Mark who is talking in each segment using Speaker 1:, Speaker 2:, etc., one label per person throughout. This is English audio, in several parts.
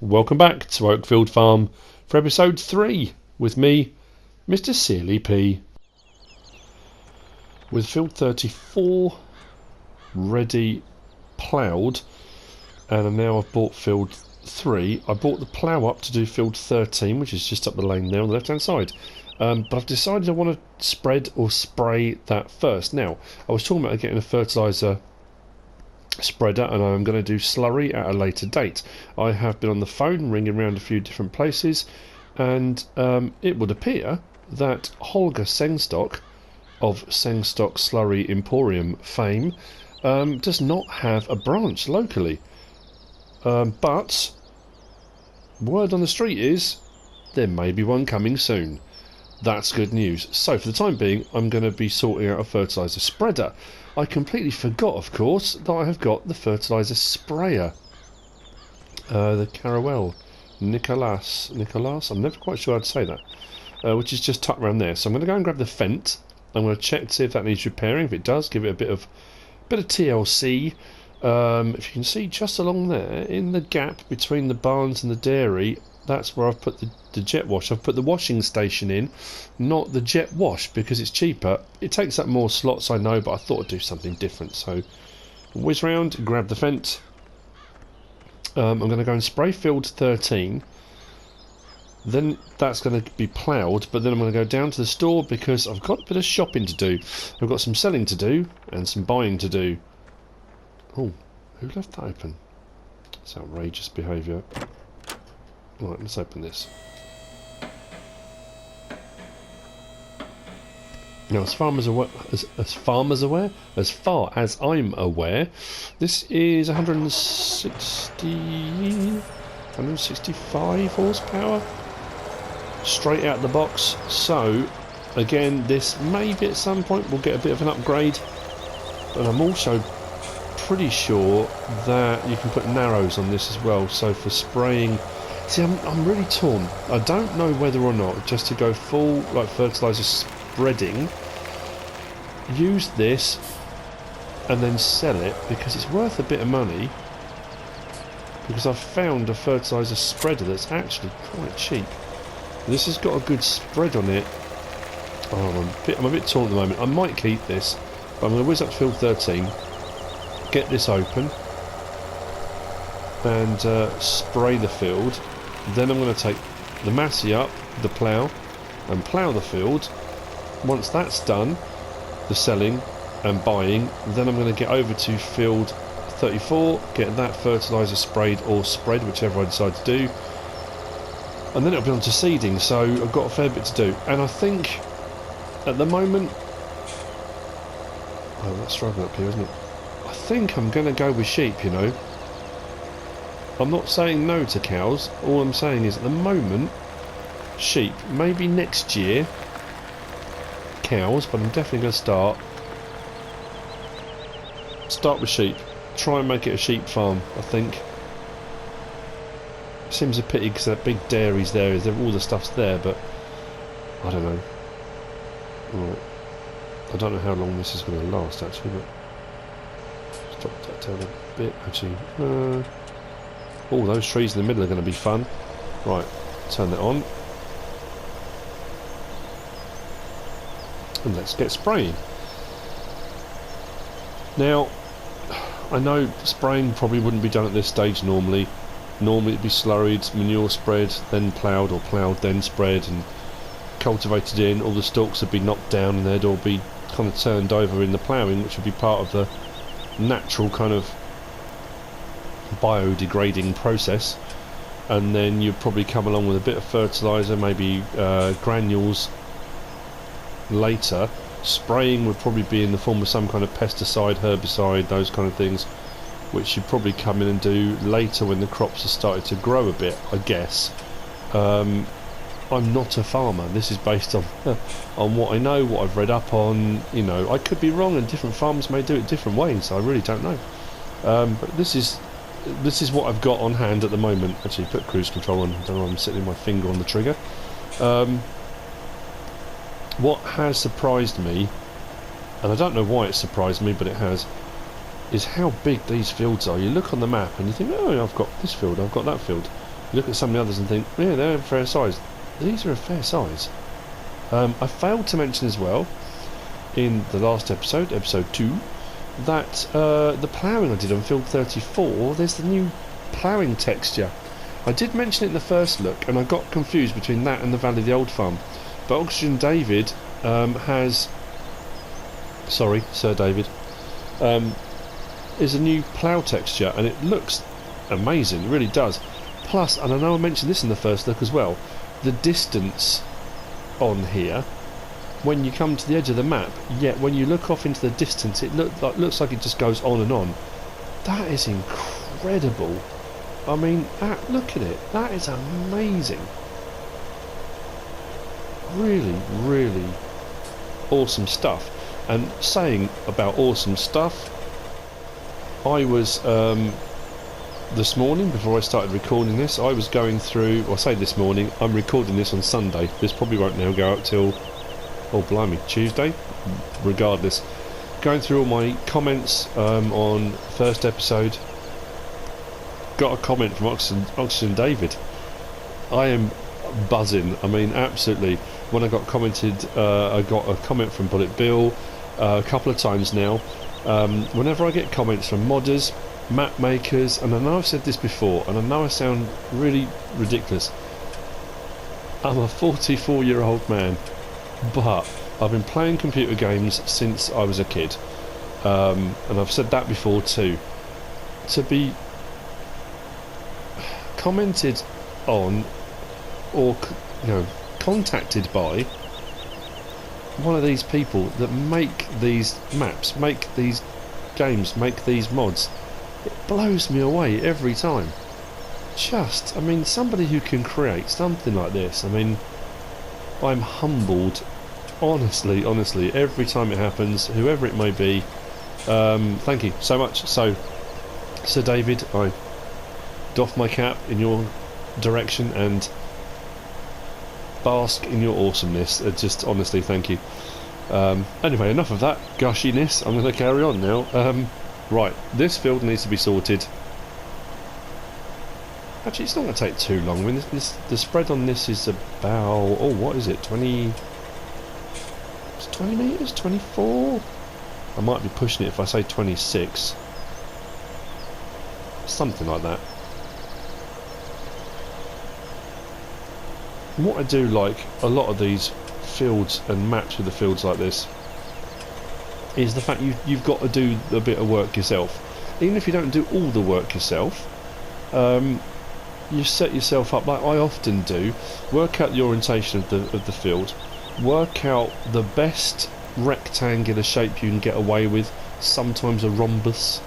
Speaker 1: Welcome back to Oakfield Farm for episode 3 with me, MrSealyp. With field 34 ready ploughed, and now I've bought field 3. I bought the plough up to do field 13, which is just up the lane there on the left hand side. But I've decided I want to spread or spray that first. Now, I was talking about getting a fertiliser spreader, and I'm going to do slurry at a later date. I have been on the phone ringing around a few different places, and it would appear that Holger Sengstock of Sengstock Slurry Emporium fame does not have a branch locally. But word on the street is there may be one coming soon. That's good news. So for the time being, I'm going to be sorting out a fertiliser spreader. I completely forgot, of course, that I have got the fertiliser sprayer. The Carawel. Nicolas. I'm never quite sure how to say that. Which is just tucked around there. So I'm going to go and grab the Fent. I'm going to check to see if that needs repairing. If it does, give it a bit of TLC. If you can see just along there, in the gap between the barns and the dairy, that's where I've put the jet wash. I've put the washing station in, not the jet wash, because it's cheaper. It takes up more slots, I know, but I thought I'd do something different. So, whiz round, grab the Fent. I'm going to go and spray field 13. Then that's going to be ploughed, but then I'm going to go down to the store because I've got a bit of shopping to do. I've got some selling to do and some buying to do. Oh, who left that open? That's outrageous behaviour. Right, let's open this. Now, as far as I'm aware, this is 165 horsepower straight out the box. So, again, this maybe at some point will get a bit of an upgrade. But I'm also pretty sure that you can put narrows on this as well. So for spraying. See, I'm really torn. I don't know whether or not just to go full like fertiliser spreading, use this and then sell it because it's worth a bit of money. Because I've found a fertiliser spreader that's actually quite cheap. This has got a good spread on it. Oh, I'm a bit torn at the moment. I might keep this, but I'm going to whiz up to field 13, get this open, and spray the field. Then I'm going to take the Massey up, the plough, and plough the field. Once that's done, the selling and buying, then I'm going to get over to field 34, get that fertiliser sprayed or spread, whichever I decide to do, and then it'll be on to seeding. So I've got a fair bit to do, and I think at the moment, oh, that's struggling up here, isn't it? I think I'm going to go with sheep, you know. I'm not saying no to cows. All I'm saying is at the moment, sheep. Maybe next year, cows, but I'm definitely going to start with sheep. Try and make it a sheep farm, I think. Seems a pity because that big dairy's there, all the stuff's there, but I don't know. Right. I don't know how long this is going to last actually, but let's drop that down a bit actually. Oh, those trees in the middle are going to be fun. Right, turn that on. And let's get spraying. Now, I know spraying probably wouldn't be done at this stage normally. Normally it'd be slurried, manure spread, then ploughed, or ploughed, then spread, and cultivated in. All the stalks would be knocked down and they'd all be kind of turned over in the ploughing, which would be part of the natural kind of biodegrading process. And then you'd probably come along with a bit of fertiliser, maybe granules later. Spraying would probably be in the form of some kind of pesticide, herbicide, those kind of things, which you'd probably come in and do later when the crops have started to grow a bit, I guess. I'm not a farmer. This is based on what I know, what I've read up on. You know, I could be wrong, and different farmers may do it different ways. So I really don't know. But this is what I've got on hand at the moment. Actually, put cruise control on. I don't know. I'm sitting my finger on the trigger. What has surprised me, and I don't know why it surprised me, but it has, is how big these fields are. You look on the map and you think, oh, I've got this field, I've got that field. You look at some of the others and think, yeah, they're a fair size. These are a fair size. I failed to mention as well, in the last episode, episode 2, that the ploughing I did on field 34, there's the new ploughing texture. I did mention it in the first look, and I got confused between that and the Valley of the Old Farm. But OxygenDavid has... Sorry, Sir David. Is a new plough texture, and it looks amazing, it really does. Plus, and I know I mentioned this in the first look as well, the distance on here, when you come to the edge of the map, yet when you look off into the distance, it looks like it just goes on and on. That is incredible. I mean, look at it. That is amazing. Really, really awesome stuff. And saying about awesome stuff, I was this morning, before I started recording this, I was going through, I say this morning, I'm recording this on Sunday. This probably won't now go out till, oh blimey, Tuesday? Regardless. Going through all my comments on first episode. Got a comment from OxygenDavid. I am buzzing. I mean, absolutely. When I got commented, I got a comment from Bullet Bill a couple of times now. Whenever I get comments from modders, map makers, and I know I've said this before, and I know I sound really ridiculous. I'm a 44-year-old man, but I've been playing computer games since I was a kid, and I've said that before too. To be commented on, or contacted by one of these people that make these maps, make these games, make these mods, it blows me away every time. I mean, somebody who can create something like this, I mean, I'm humbled, honestly, every time it happens, whoever it may be. Thank you so much. So, Sir David, I doff my cap in your direction and bask in your awesomeness. Just honestly, thank you. Anyway, enough of that gushiness. I'm going to carry on now. Right, this field needs to be sorted. Actually, it's not going to take too long. I mean, the spread on this is about, oh, what is it? 20? It's 20 metres? 24? I might be pushing it if I say 26. Something like that. And what I do like a lot of these fields and maps with the fields like this is the fact you've got to do a bit of work yourself. Even if you don't do all the work yourself, you set yourself up, like I often do, work out the orientation of the field, work out the best rectangular shape you can get away with, sometimes a rhombus,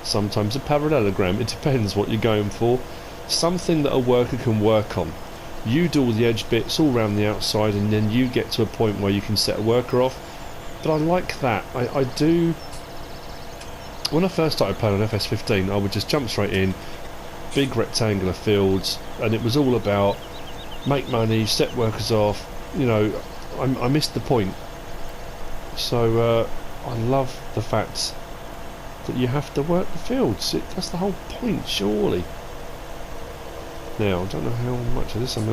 Speaker 1: sometimes a parallelogram, it depends what you're going for, something that a worker can work on. You do all the edge bits all around the outside, and then you get to a point where you can set a worker off. But I like that. I do. When I first started playing on FS15, I would just jump straight in, big rectangular fields, and it was all about make money, set workers off. You know, I missed the point. So I love the fact that you have to work the fields. That's the whole point, surely. Now, I don't know how much of this I'm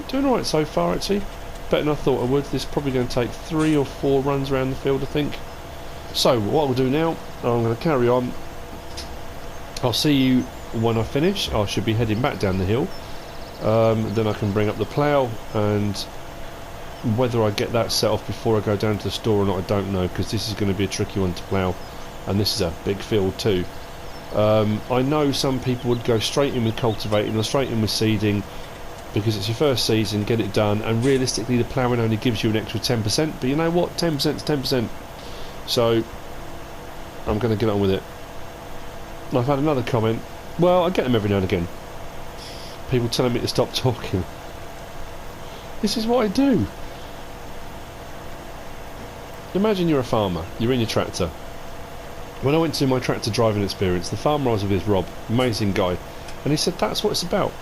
Speaker 1: doing alright so far, actually. Better than I thought I would. This is probably going to take 3 or 4 runs around the field, I think. So, what I'll do now, I'm going to carry on. I'll see you when I finish. I should be heading back down the hill. Then I can bring up the plough, and whether I get that set off before I go down to the store or not, I don't know, because this is going to be a tricky one to plough. And this is a big field too. I know some people would go straight in with cultivating or straight in with seeding because it's your first season, get it done, and realistically the ploughing only gives you an extra 10%, but you know what, 10% is 10%, so I'm going to get on with it. I've had another comment, well, I get them every now and again, people telling me to stop talking. This is what I do. Imagine you're a farmer, you're in your tractor. When I went to my tractor driving experience, the farmer I was with is Rob, amazing guy, and he said that's what it's about.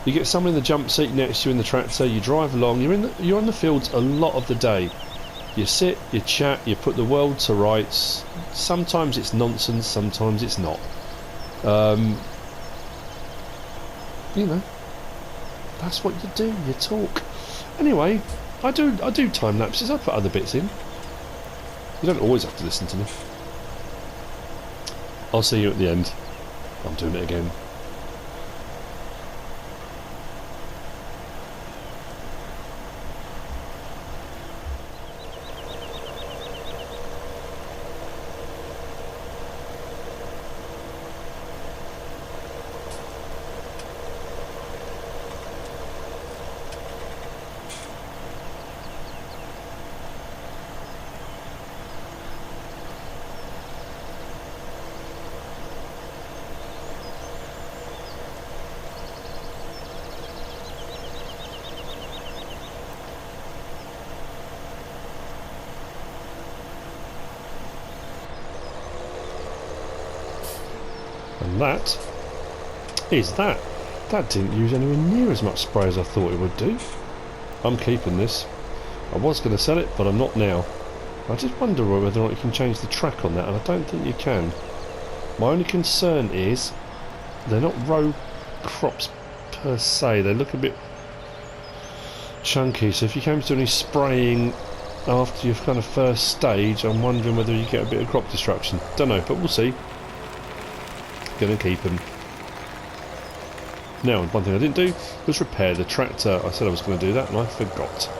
Speaker 1: You get someone in the jump seat next to you in the tractor, you drive along, you're on the fields a lot of the day. You sit, you chat, you put the world to rights. Sometimes it's nonsense, sometimes it's not. you know, that's what you do, you talk. Anyway, I do time lapses, I put other bits in. You don't always have to listen to me. I'll see you at the end. I'm doing it again. And that is that. That didn't use anywhere near as much spray as I thought it would do. I'm keeping this. I was going to sell it, but I'm not now. I did wonder whether or not you can change the track on that, and I don't think you can. My only concern is they're not row crops per se. They look a bit chunky, so if you came to any spraying after your kind of first stage, I'm wondering whether you get a bit of crop destruction. Don't know, but we'll see. Gonna keep them. Now, one thing I didn't do was repair the tractor. I said I was going to do that and I forgot.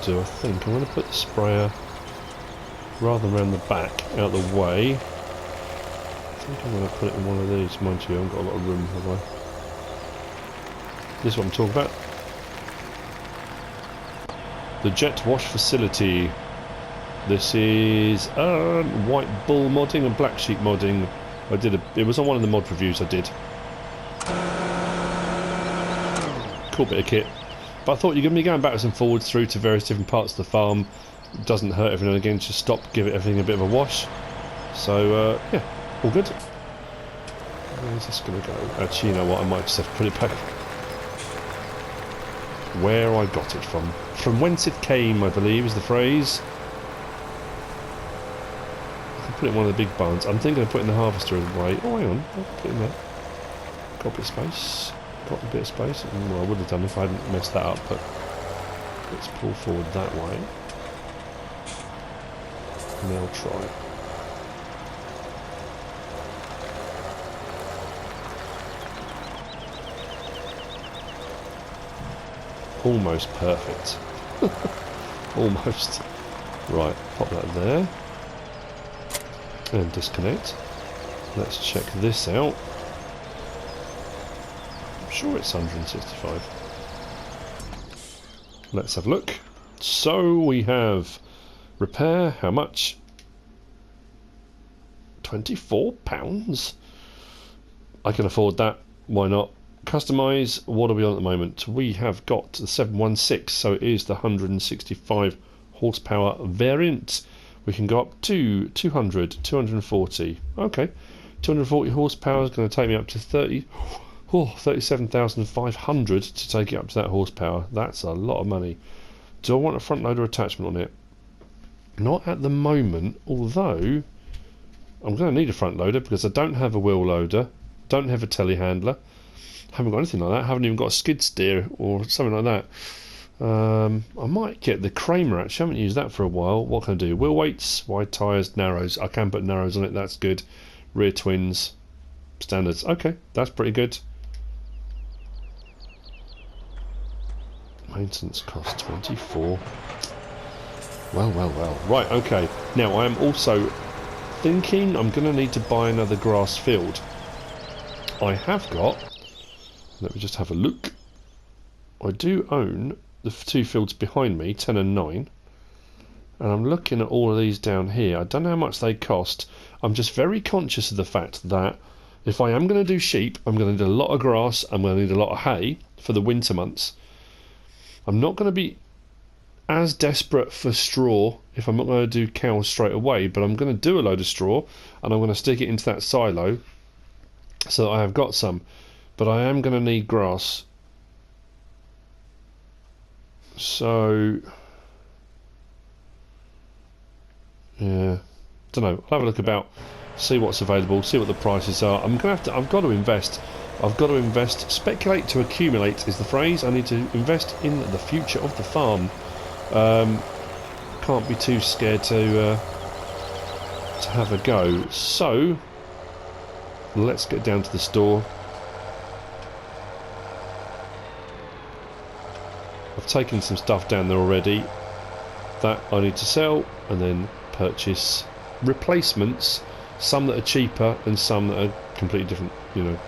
Speaker 1: Do I think I'm going to put the sprayer rather than around the back out the way. I think I'm going to put it in one of these. Mind you, I haven't got a lot of room, have I? This is what I'm talking about. The jet wash facility. This is white bull modding and black sheep modding. It was on one of the mod reviews I did. Cool bit of kit. But I thought you're going to be going backwards and forwards through to various different parts of the farm. It doesn't hurt every now and again, just stop, give it everything a bit of a wash. So, yeah, all good. Where's this going to go? Actually, you know what, I might just have to put it back where I got it from. From whence it came, I believe, is the phrase. I can put it in one of the big barns. I'm thinking of putting the harvester away. Oh, hang on, I'll put it in there. Got a bit of space. Got a bit of space. Well, I would have done if I hadn't messed that up, but let's pull forward that way. Now try. Almost perfect. Almost. Right, pop that there. And disconnect. Let's check this out. Sure, it's 165. Let's have a look. So we have repair, how much? £24? I can afford that, why not? Customise, what are we on at the moment? We have got the 716, so it is the 165 horsepower variant. We can go up to 200, 240. Okay, 240 horsepower is going to take me up to 37,500 to take it up to that horsepower. That's a lot of money. Do I want a front loader attachment on it? Not at the moment, although I'm going to need a front loader because I don't have a wheel loader, don't have a telehandler, haven't got anything like that, haven't even got a skid steer or something like that. I might get the Kramer actually, I haven't used that for a while. What can I do? Wheel weights, wide tyres, narrows. I can put narrows on it, that's good. Rear twins, standards. Okay, that's pretty good. Maintenance cost 24. Well. Right, okay. Now I am also thinking I'm going to need to buy another grass field. I have got, let me just have a look. I do own the two fields behind me, 10 and 9. And I'm looking at all of these down here. I don't know how much they cost. I'm just very conscious of the fact that if I am going to do sheep, I'm going to need a lot of grass, I'm going to need a lot of hay for the winter months. I'm not going to be as desperate for straw if I'm not going to do cows straight away, but I'm going to do a load of straw and I'm going to stick it into that silo so that I have got some. But I am going to need grass. So yeah, don't know. I'll have a look about, see what's available, see what the prices are. I've got to invest. I've got to invest. Speculate to accumulate is the phrase. I need to invest in the future of the farm. Can't be too scared to have a go. So let's get down to the store. I've taken some stuff down there already that I need to sell, and then purchase replacements, some that are cheaper and some that are completely different, you know.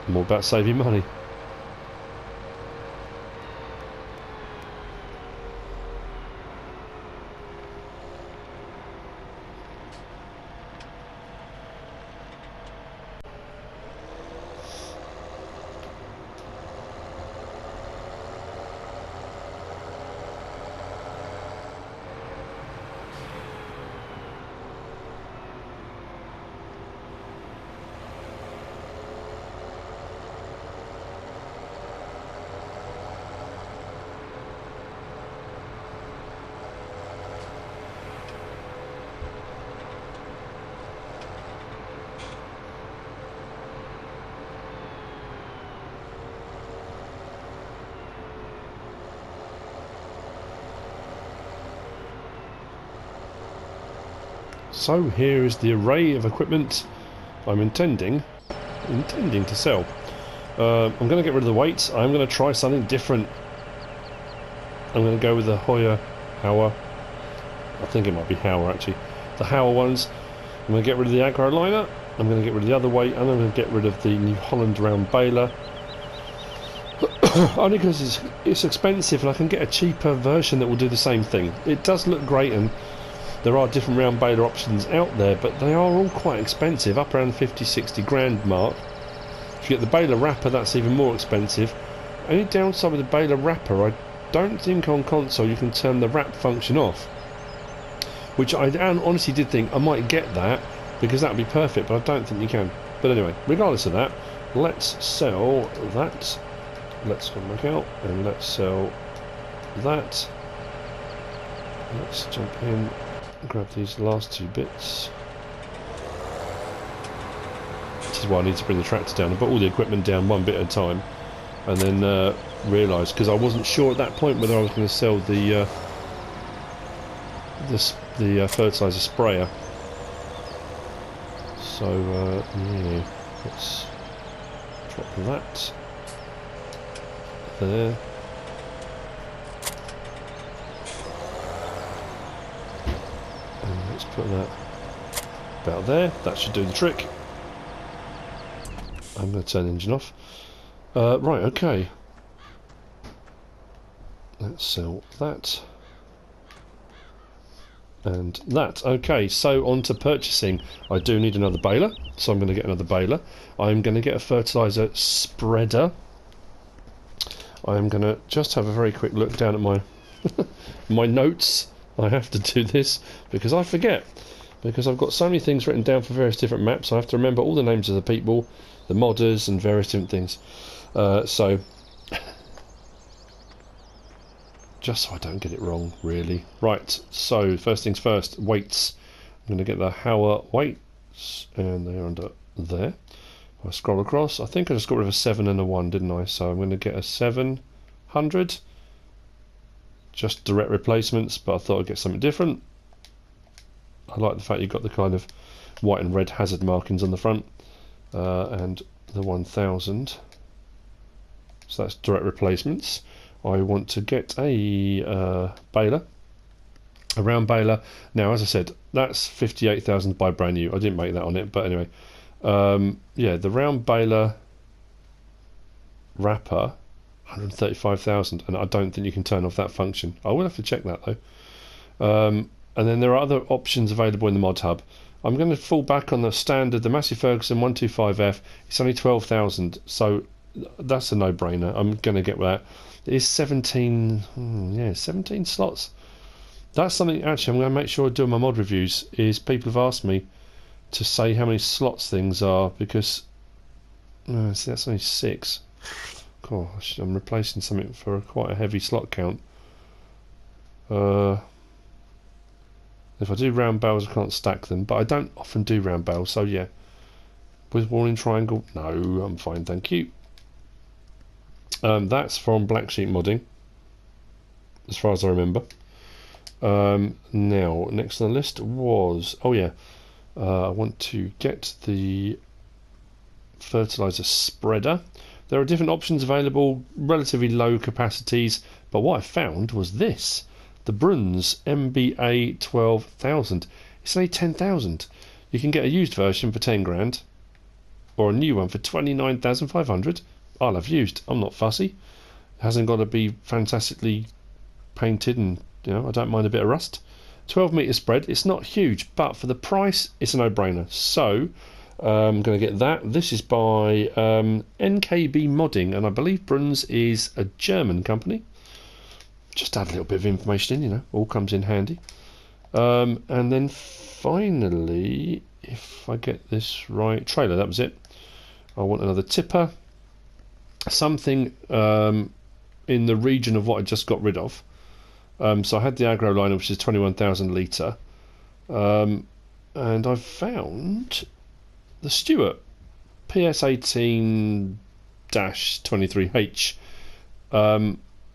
Speaker 1: More about saving money. So here is the array of equipment I'm intending to sell. I'm going to get rid of the weights. I'm going to try something different. I'm going to go with the hauer. I think it might be hauer actually. The hauer ones. I'm going to get rid of the Agroliner. I'm going to get rid of the other weight, and I'm going to get rid of the New Holland round baler. Only because it's expensive, and I can get a cheaper version that will do the same thing. It does look great, and there are different round baler options out there, but they are all quite expensive, up around 50-60 grand mark. If you get the baler wrapper, that's even more expensive. Only downside with the baler wrapper, I don't think on console you can turn the wrap function off, which I honestly did think I might get that, because that would be perfect, but I don't think you can. But anyway, regardless of that, let's sell that. Let's come back out and let's sell that. Let's jump in, grab these last two bits. This is why I need to bring the tractor down and put all the equipment down one bit at a time, and then realise, because I wasn't sure at that point whether I was going to sell the fertiliser sprayer. So yeah, let's drop that there. And let's put that about there. That should do the trick. I'm going to turn the engine off. Right, okay. Let's sell that. And that. Okay, so on to purchasing. I do need another baler, so I'm going to get another baler. I'm going to get a fertiliser spreader. I'm going to just have a very quick look down at my my notes. I have to do this because I forget, because I've got so many things written down for various different maps. I have to remember all the names of the people, the modders, and various different things. So just so I don't get it wrong, really. Right, so first things first, weights. I'm going to get the hauer weights, and they're under there. If I scroll across, I think I just got rid of a 7 and a 1, didn't I? So I'm going to get a 700. Just direct replacements, but I thought I'd get something different. I like the fact you've got the kind of white and red hazard markings on the front. And the 1000. So that's direct replacements. I want to get a baler, a round baler. Now, as I said, that's 58,000 by brand new. I didn't make that on it, but anyway, yeah, the round baler wrapper, 135,000, and I don't think you can turn off that function. I will have to check that though. And then there are other options available in the mod hub. I'm going to fall back on the standard, the Massey Ferguson 125F. It's only 12,000, so that's a no-brainer. I'm going to get that. It is 17, yeah, 17 slots. That's something, actually, I'm going to make sure I do my mod reviews, is people have asked me to say how many slots things are, because, see, that's only 6. Gosh, I'm replacing something for quite a heavy slot count. If I do round barrels, I can't stack them, but I don't often do round barrels, so yeah. With warning triangle, no, I'm fine, thank you. That's from Black Sheep Modding, as far as I remember. Now, next on the list was, oh yeah, I want to get the fertilizer spreader. There are different options available, relatively low capacities, but what I found was this, the Bruns MBA 12,000. It's only 10,000. You can get a used version for 10 grand, or a new one for 29,500. I'll have used. I'm not fussy. It hasn't got to be fantastically painted, and you know, I don't mind a bit of rust. 12 metre spread. It's not huge, but for the price, it's a no-brainer. So I'm going to get that. This is by NKB-Modding, and I believe Bruns is a German company. Just add a little bit of information in, you know, all comes in handy. And then finally, if I get this right, trailer, that was it. I want another tipper. Something in the region of what I just got rid of. So I had the Agroliner, which is 21,000 litre. And I've found the Stewart PS18-23H.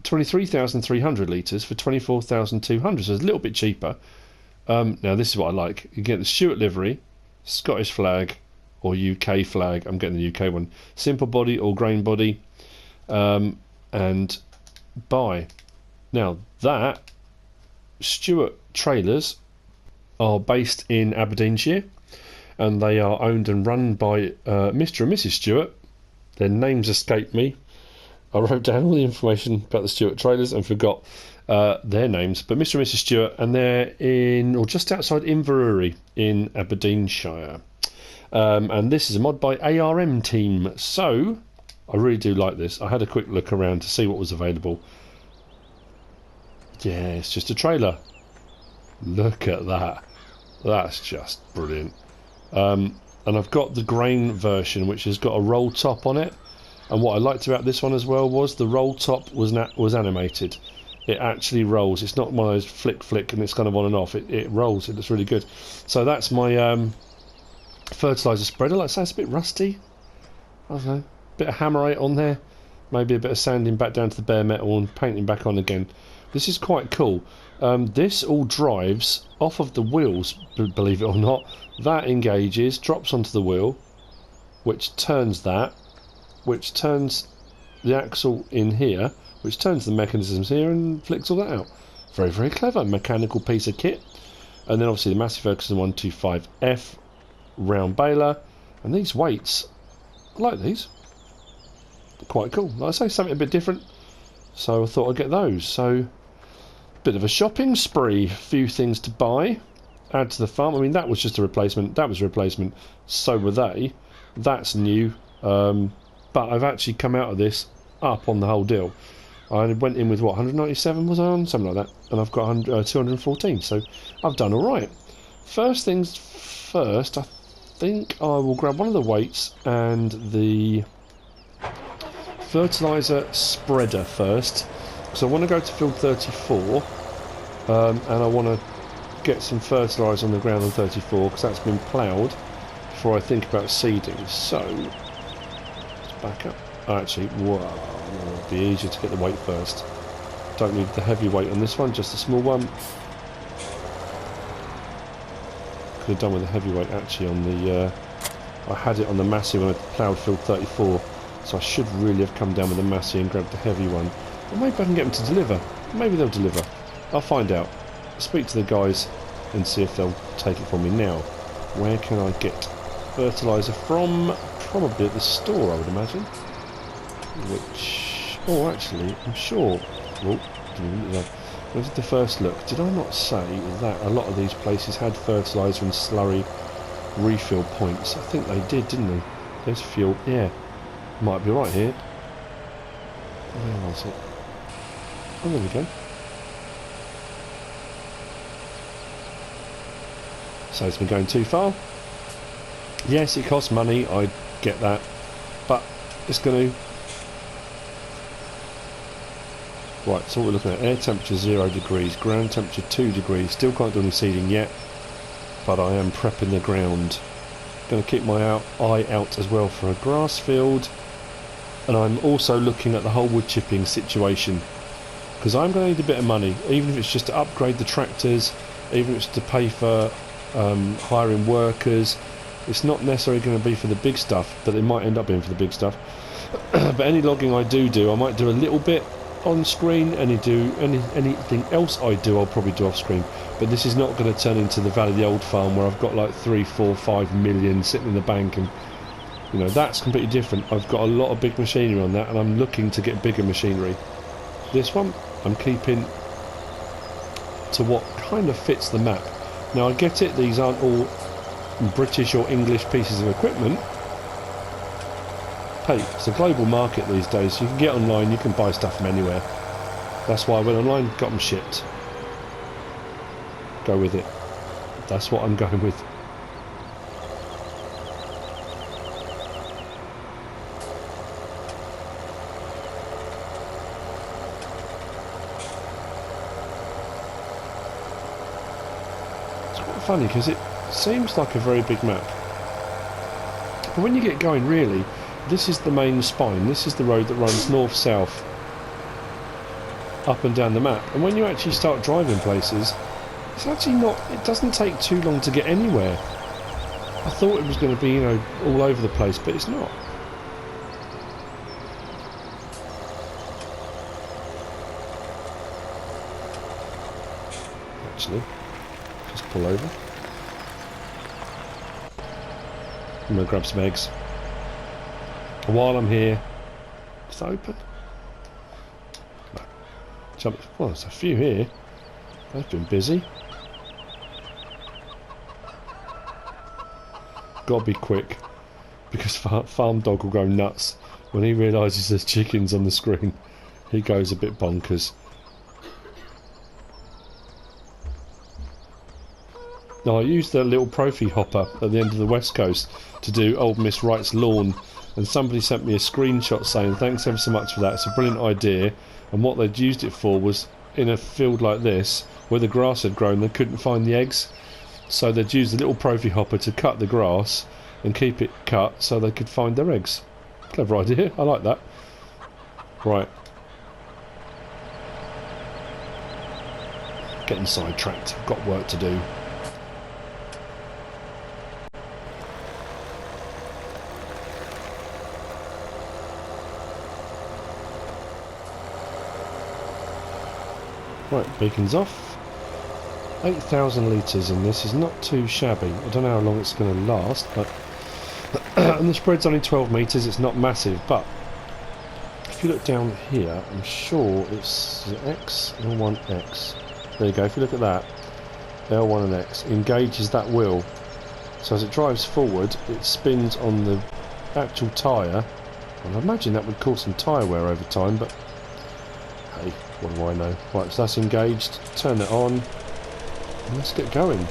Speaker 1: 23,300 litres for 24,200, so it's a little bit cheaper. Now this is what I like. You get the Stewart livery, Scottish flag or UK flag. I'm getting the UK one. Simple body or grain body, and buy. Now that Stewart trailers are based in Aberdeenshire, and they are owned and run by Mr. and Mrs. Stewart. Their names escape me. I wrote down all the information about the Stewart trailers and forgot their names, but Mr. and Mrs. Stewart, and they're in, or just outside Inverurie in Aberdeenshire. And this is a mod by ARM Team, so I really do like this. I had a quick look around to see what was available. Yeah, it's just a trailer. Look at that. That's just brilliant. And I've got the grain version, which has got a roll top on it. And what I liked about this one as well was the roll top was animated. It actually rolls. It's not one of those flick and it's kind of on and off. It rolls. It looks really good. So that's my fertilizer spreader. Like I say, it's a bit rusty. I don't know. Bit of hammerite on there. Maybe a bit of sanding back down to the bare metal and painting back on again. This is quite cool. This all drives off of the wheels, believe it or not. That engages, drops onto the wheel, which turns that, which turns the axle in here, which turns the mechanisms here and flicks all that out. Very, very clever mechanical piece of kit. And then obviously the Massey Ferguson 125F round baler. And these weights, I like these. Quite cool. Like I say, something a bit different. So I thought I'd get those. So, bit of a shopping spree. Few things to buy. Add to the farm. I mean, that was just a replacement. That was a replacement. So were they. That's new. But I've actually come out of this up on the whole deal. I went in with what, 197 was I on? Something like that. And I've got 214, so I've done alright. First things first, I think I will grab one of the weights and the fertiliser spreader first. So I want to go to field 34, and I want to get some fertiliser on the ground on 34, because that's been ploughed before I think about seeding. So back up. Actually, whoa, it'll be easier to get the weight first. Don't need the heavy weight on this one, just a small one. Could have done with the heavy weight actually on the. I had it on the Massey when I ploughed field 34, so I should really have come down with the Massey and grabbed the heavy one. Or maybe I can get them to deliver. Maybe they'll deliver. I'll find out. Speak to the guys and see if they'll take it from me. Now, where can I get fertiliser from? Probably at the store, I would imagine. Which, oh, actually, I'm sure. Oh, where did the first look? Did I not say that a lot of these places had fertiliser and slurry refill points? I think they did, didn't they? There's fuel. Yeah, might be right here. Where was it? Oh, there we go. So it's been going too far. Yes, it costs money, I get that, but it's going to... Right, so what we're looking at, air temperature 0 degrees, ground temperature 2 degrees, still can't do any seeding yet, but I am prepping the ground. Going to keep my eye out as well for a grass field, and I'm also looking at the whole wood chipping situation, because I'm going to need a bit of money, even if it's just to upgrade the tractors, even if it's to pay for hiring workers. It's not necessarily going to be for the big stuff, but it might end up being for the big stuff. But any logging I do, I might do a little bit on screen. Anything else I do, I'll probably do off screen. But this is not going to turn into the Valley of the Old Farm where I've got like 3, 4, 5 million sitting in the bank, and you know, that's completely different. I've got a lot of big machinery on that, and I'm looking to get bigger machinery. This one, I'm keeping to what kind of fits the map. Now I get it, these aren't all British or English pieces of equipment. Hey, it's a global market these days. You can get online, you can buy stuff from anywhere. That's why I went online, got them shipped. Go with it. That's what I'm going with. It's quite funny because it seems like a very big map, but when you get going, really, this is the main spine. This is the road that runs north-south up and down the map, and when you actually start driving places, it's actually not, it doesn't take too long to get anywhere. I thought it was going to be, you know, all over the place, but it's not. Actually, just pull over. I'm going to grab some eggs. And while I'm here, is that open? No. Jump. Well, there's a few here. They've been busy. Got to be quick, because Farm Dog will go nuts when he realises there's chickens on the screen. He goes a bit bonkers. Now I used the little Profi hopper at the end of the West Coast to do Old Miss Wright's lawn, and somebody sent me a screenshot saying thanks ever so much for that, it's a brilliant idea. And what they'd used it for was in a field like this where the grass had grown, they couldn't find the eggs, so they'd use the little Profi hopper to cut the grass and keep it cut so they could find their eggs. Clever idea, I like that. Right, getting sidetracked, got work to do. Right, beacon's off. 8,000 litres in this is not too shabby. I don't know how long it's going to last, but and the spread's only 12 metres, it's not massive, but if you look down here, I'm sure it's X, L1, X. There you go, if you look at that, L1 and X engages that wheel. So as it drives forward, it spins on the actual tyre, and I imagine that would cause some tyre wear over time, but hey, what do I know? Right, so that's engaged, turn it on, and let's get going.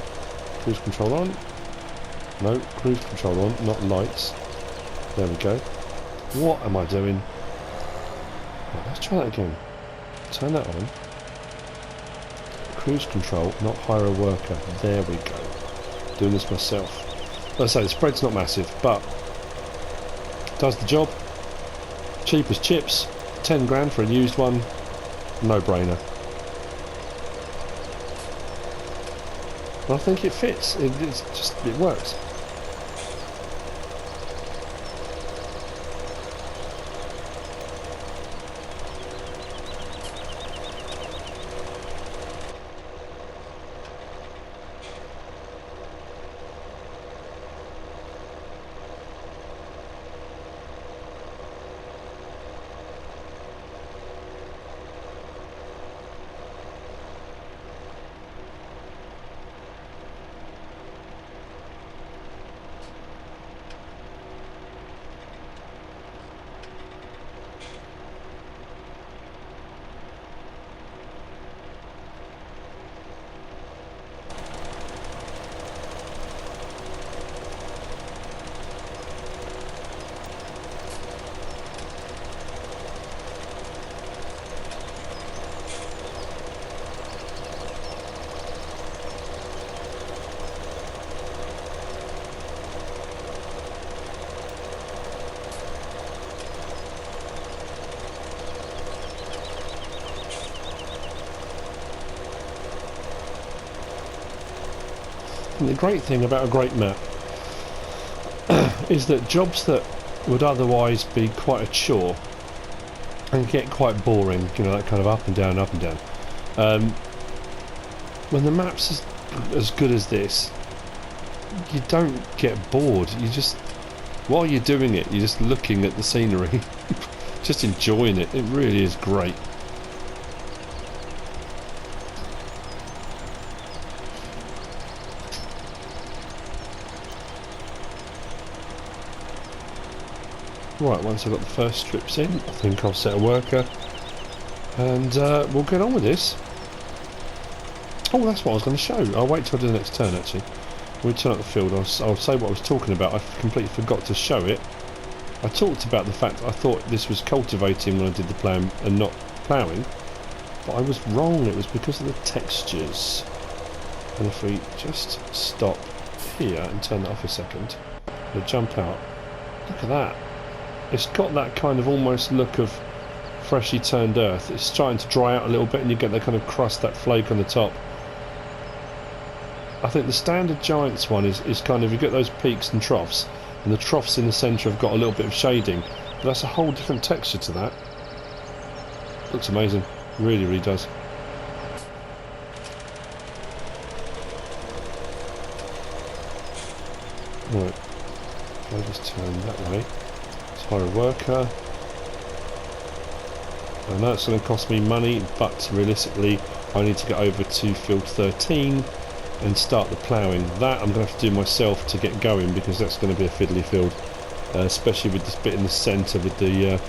Speaker 1: Cruise control on. No, cruise control on, not lights. There we go. What am I doing? Right, let's try that again. Turn that on. Cruise control, not hire a worker. There we go. Doing this myself. Like I say, the spread's not massive, but does the job. Cheap as chips. 10 grand for a used one. No brainer. And I think it fits. It works. And the great thing about a great map is that jobs that would otherwise be quite a chore and get quite boring, you know, that kind of up and down, when the map's as good as this, you don't get bored. You just, while you're doing it, you're just looking at the scenery, just enjoying it. It really is great. Right, once I've got the first strips in, I think I'll set a worker and we'll get on with this. Oh, that's what I was going to show. I'll wait till I do the next turn actually. When we turn up the field, I'll say what I was talking about. I completely forgot to show it. I talked about the fact that I thought this was cultivating when I did the plan and not ploughing, but I was wrong. It was because of the textures. And if we just stop here and turn that off a second, we'll jump out. Look at that. It's got that kind of almost look of freshly turned earth. It's starting to dry out a little bit and you get that kind of crust, that flake on the top. I think the standard Giants one is kind of, you get those peaks and troughs, and the troughs in the centre have got a little bit of shading, but that's a whole different texture to that. Looks amazing, really, really does. Right, I'll just turn that way. Let's hire a worker. I know it's going to cost me money, but realistically I need to get over to field 13 and start the ploughing. That I'm going to have to do myself to get going, because that's going to be a fiddly field, especially with this bit in the centre with the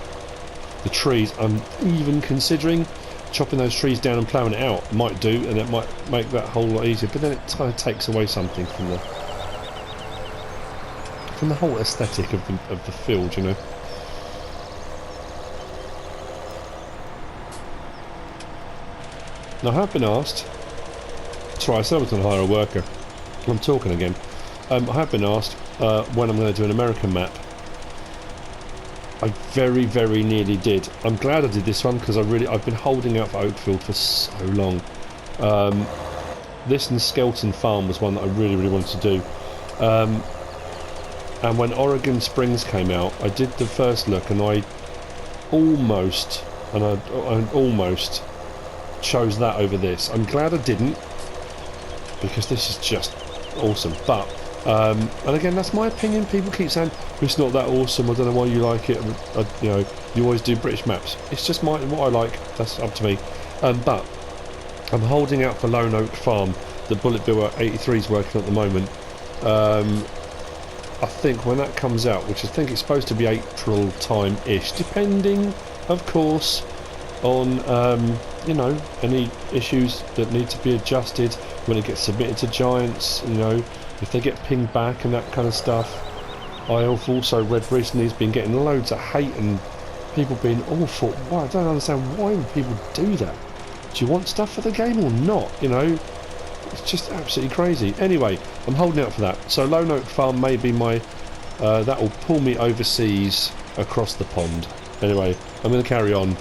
Speaker 1: trees. I'm even considering chopping those trees down and ploughing it out. Might do, and it might make that whole lot easier, but then it kind of takes away something from the whole aesthetic of the field, you know. Now I have been asked, sorry, I said I was going to hire a worker, I'm talking again. I have been asked when I'm going to do an American map. I very, very nearly did. I'm glad I did this one, because I've been holding out for Oakfield for so long. This and Skelton Farm was one that I really, really wanted to do. And when Oregon Springs came out, I did the first look, and I almost chose that over this. I'm glad I didn't, because this is just awesome. But and again, that's my opinion. People keep saying it's not that awesome. I don't know why you like it. You know, you always do British maps. It's just what I like. That's up to me. But I'm holding out for Lone Oak Farm, the Bullet Bill 83 is working at the moment. I think when that comes out, which I think it's supposed to be April time-ish, depending, of course, on you know, any issues that need to be adjusted when it gets submitted to Giants, you know, if they get pinged back and that kind of stuff. I've also read recently he's been getting loads of hate and people being awful. Well, I don't understand, why would people do that? Do you want stuff for the game or not? You know, it's just absolutely crazy. Anyway, I'm holding out for that. So Lone Oak Farm may be my that will pull me overseas across the pond. Anyway, I'm going to carry on.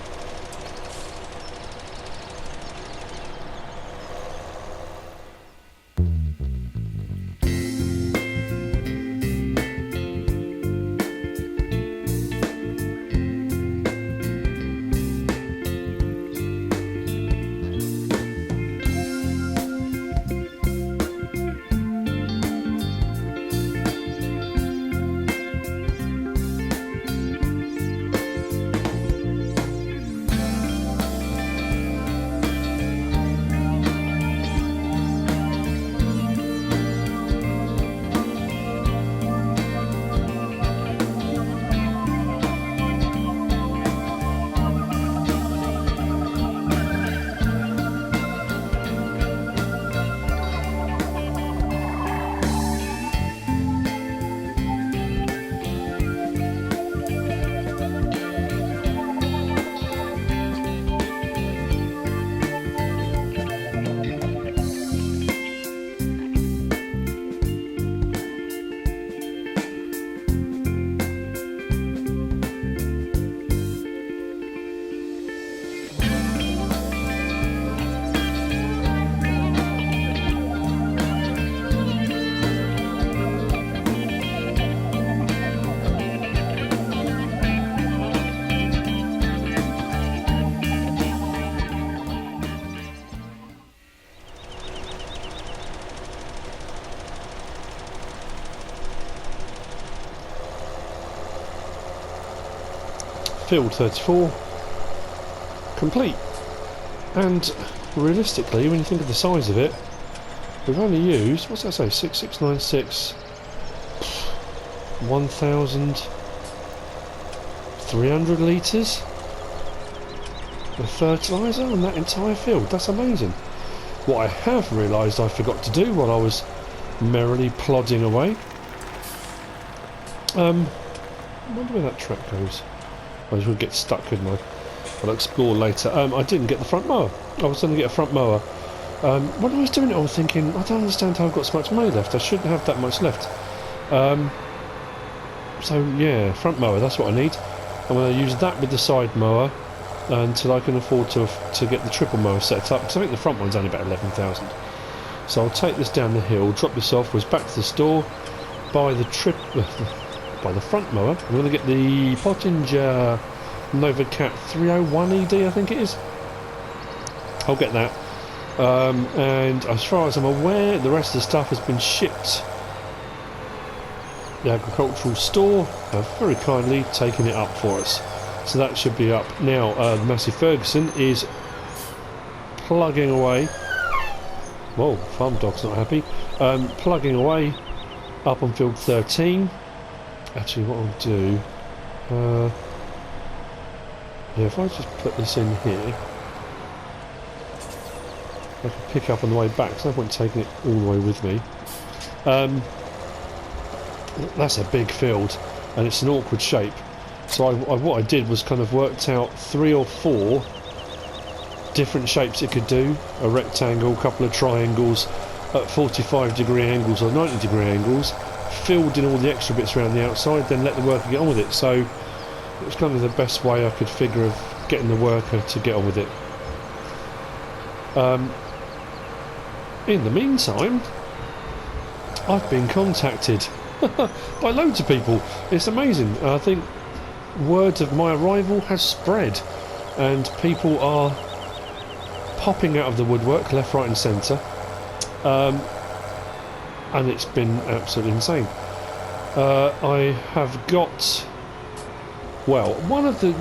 Speaker 1: field 34 complete. And realistically, when you think of the size of it, we've only used, what's that say, 6696, 1,300 litres of fertiliser on that entire field. That's amazing. What I have realised I forgot to do while I was merrily plodding away, I wonder where that track goes. I just would get stuck, couldn't I? I'll explore later. I didn't get the front mower. I was going to get a front mower. When I was doing it, I was thinking, I don't understand how I've got so much money left. I shouldn't have that much left. So yeah, front mower, that's what I need. I'm going to use that with the side mower until I can afford to get the triple mower set up, because I think the front one's only about 11,000. So I'll take this down the hill, drop this off, was back to the store, buy the front mower. I'm going to get the Pottinger Novacat 301 ED, I think it is. I'll get that. And as far as I'm aware, the rest of the stuff has been shipped. The agricultural store have very kindly taken it up for us. So that should be up. Now, the Massey Ferguson is plugging away. Whoa, farm dog's not happy. Plugging away up on field 13. Actually, what I'll do... yeah, if I just put this in here, I can pick up on the way back, so I won't taking it all the way with me. That's a big field, and it's an awkward shape. So what I did was kind of worked out 3 or 4 different shapes it could do. A rectangle, a couple of triangles at 45-degree angles or 90-degree angles, filled in all the extra bits around the outside, then let the worker get on with it. So it was kind of the best way I could figure of getting the worker to get on with it. In the meantime, I've been contacted by loads of people. It's amazing. I think word of my arrival has spread, and people are popping out of the woodwork left, right and centre, and it's been absolutely insane. I have got, well, one of the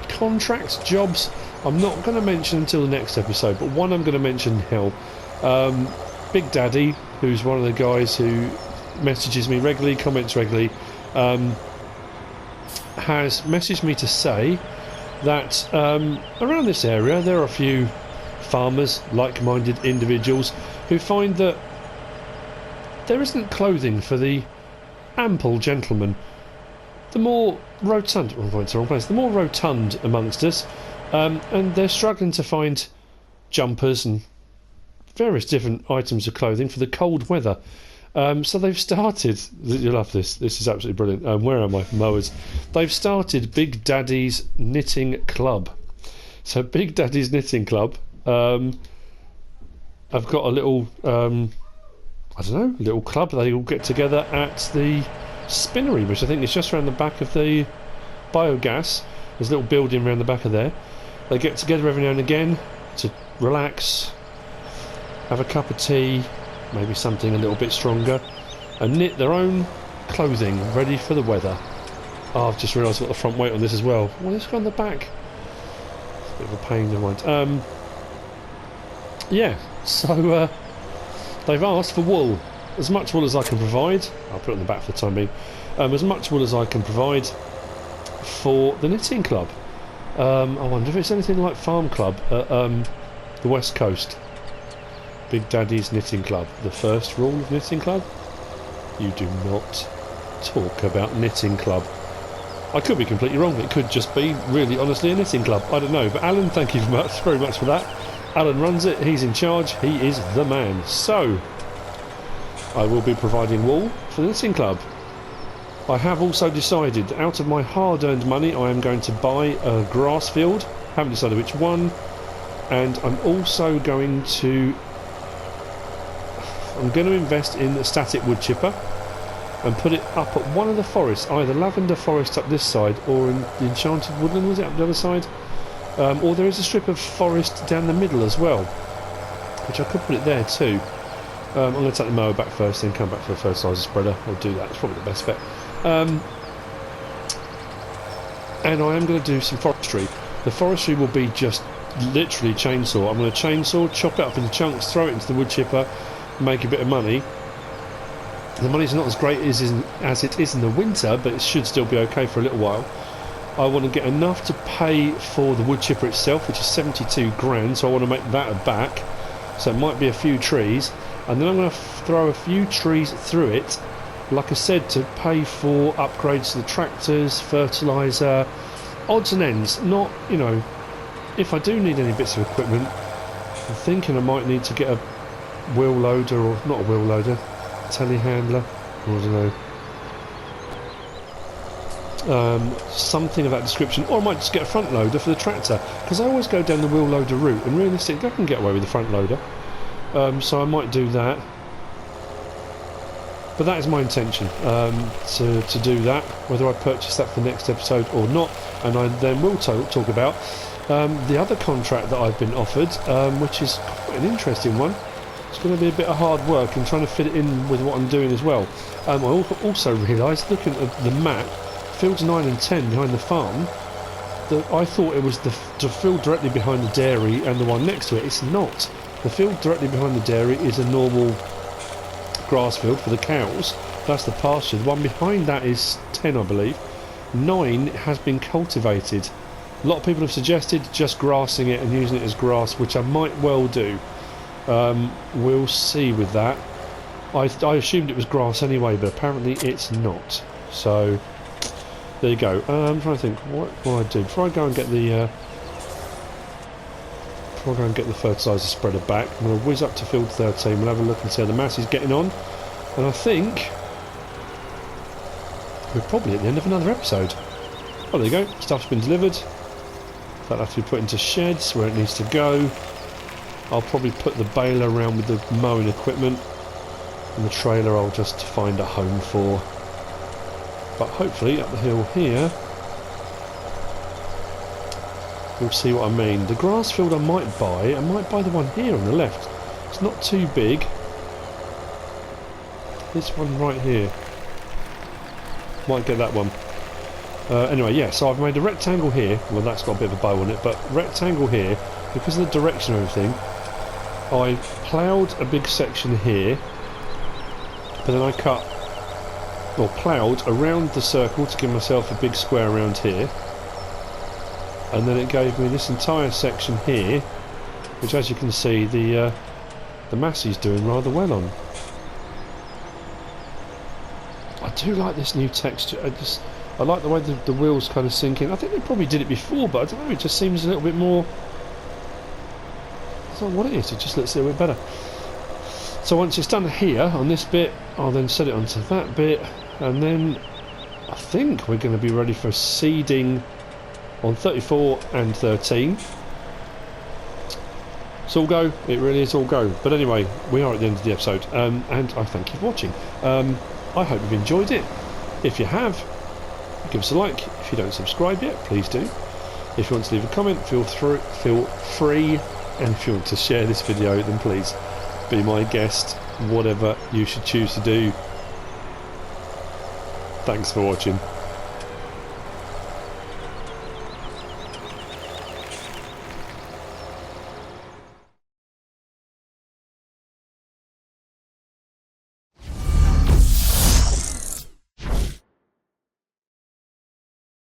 Speaker 1: contracts jobs I'm not going to mention until the next episode, but one I'm going to mention now. Big Daddy, who's one of the guys who messages me regularly, comments regularly, has messaged me to say that around this area there are a few farmers, like-minded individuals, who find that there isn't clothing for the ample gentleman. The more rotund, the more rotund amongst us, and they're struggling to find jumpers and various different items of clothing for the cold weather. So they've started, you'll love this, this is absolutely brilliant. Where are my mowers? They've started Big Daddy's Knitting Club. So Big Daddy's Knitting Club, I've got a little, I don't know, little club. They all get together at the spinnery, which I think is just around the back of the biogas. There's a little building around the back of there. They get together every now and again to relax, have a cup of tea, maybe something a little bit stronger, and knit their own clothing ready for the weather. Oh, I've just realised I've got the front weight on this as well. Well, let's go on the back. It's a bit of a pain, never mind. Yeah, so they've asked for wool. As much wool as I can provide. I'll put it on the back for the time being. As much wool as I can provide for the knitting club. I wonder if it's anything like Farm Club at the West Coast. Big Daddy's Knitting Club. The first rule of Knitting Club: you do not talk about knitting club. I could be completely wrong. It could just be, really honestly, a knitting club. I don't know. But Alan, thank you very much for that. Alan runs it. He's in charge. He is the man. So I will be providing wool for the knitting club. I have also decided, out of my hard-earned money, I am going to buy a grass field. Haven't decided which one. And I'm also going to invest in a static wood chipper and put it up at one of the forests, either Lavender Forest up this side or in the Enchanted Woodland, was it, up the other side? Or there is a strip of forest down the middle as well, which I could put it there too. I'm going to take the mower back first, then come back for the fertiliser spreader. I'll do that, it's probably the best bet. and I am going to do some forestry. The forestry will be just literally chainsaw. I'm going to chainsaw, chop it up into chunks, throw it into the wood chipper, make a bit of money. The money's not as great as it is in the winter, but it should still be okay for a little while. I want to get enough to pay for the wood chipper itself, which is 72 grand, so I want to make that a back. So it might be a few trees, and then I'm going to throw a few trees through it, like I said, to pay for upgrades to the tractors, fertiliser, odds and ends. Not, you know, if I do need any bits of equipment, I'm thinking I might need to get a wheel loader, or not a wheel loader, telehandler, or I don't know, something of that description, or I might just get a front loader for the tractor, because I always go down the wheel loader route, and realistically I can get away with the front loader, so I might do that. But that is my intention, to do that, whether I purchase that for the next episode or not, and I then will talk about the other contract that I've been offered, which is quite an interesting one. It's going to be a bit of hard work and trying to fit it in with what I'm doing as well. I also realised, looking at the map, fields 9 and 10 behind the farm, that I thought it was the field directly behind the dairy and the one next to it. It's not. The field directly behind the dairy is a normal grass field for the cows. That's the pasture. The one behind that is 10, I believe. 9 has been cultivated. A lot of people have suggested just grassing it and using it as grass, which I might well do. We'll see with that. I assumed it was grass anyway, but apparently it's not. So there you go. I'm trying to think what I do before I go and get the fertiliser spreader back. I'm going to whiz up to field 13. We'll have a look and see how the mass is getting on. And I think we're probably at the end of another episode. Oh, there you go. Stuff's been delivered. That'll have to be put into sheds where it needs to go. I'll probably put the baler around with the mowing equipment, and the trailer I'll just find a home for. But hopefully up the hill here we'll see what I mean. The grass field I might buy the one here on the left. It's not too big. This one right here. Might get that one. Anyway, yeah, so I've made a rectangle here. Well, that's got a bit of a bow on it, but rectangle here, because of the direction of everything, I ploughed a big section here, but then I cut, or ploughed around the circle to give myself a big square around here, and then it gave me this entire section here, which, as you can see, the Massey's doing rather well on. I do like this new texture. I like the way the wheels kind of sink in. I think they probably did it before, but I don't know, it just seems a little bit more... I don't know what it is, it just looks a little bit better. So once it's done here, on this bit, I'll then set it onto that bit, and then I think we're going to be ready for seeding on 34 and 13. It's all go, it really is all go. But anyway, we are at the end of the episode, and I thank you for watching. I hope you've enjoyed it. If you have, give us a like. If you don't subscribe yet, please do. If you want to leave a comment, feel free. And if you want to share this video, then please be my guest, whatever you should choose to do. Thanks for watching.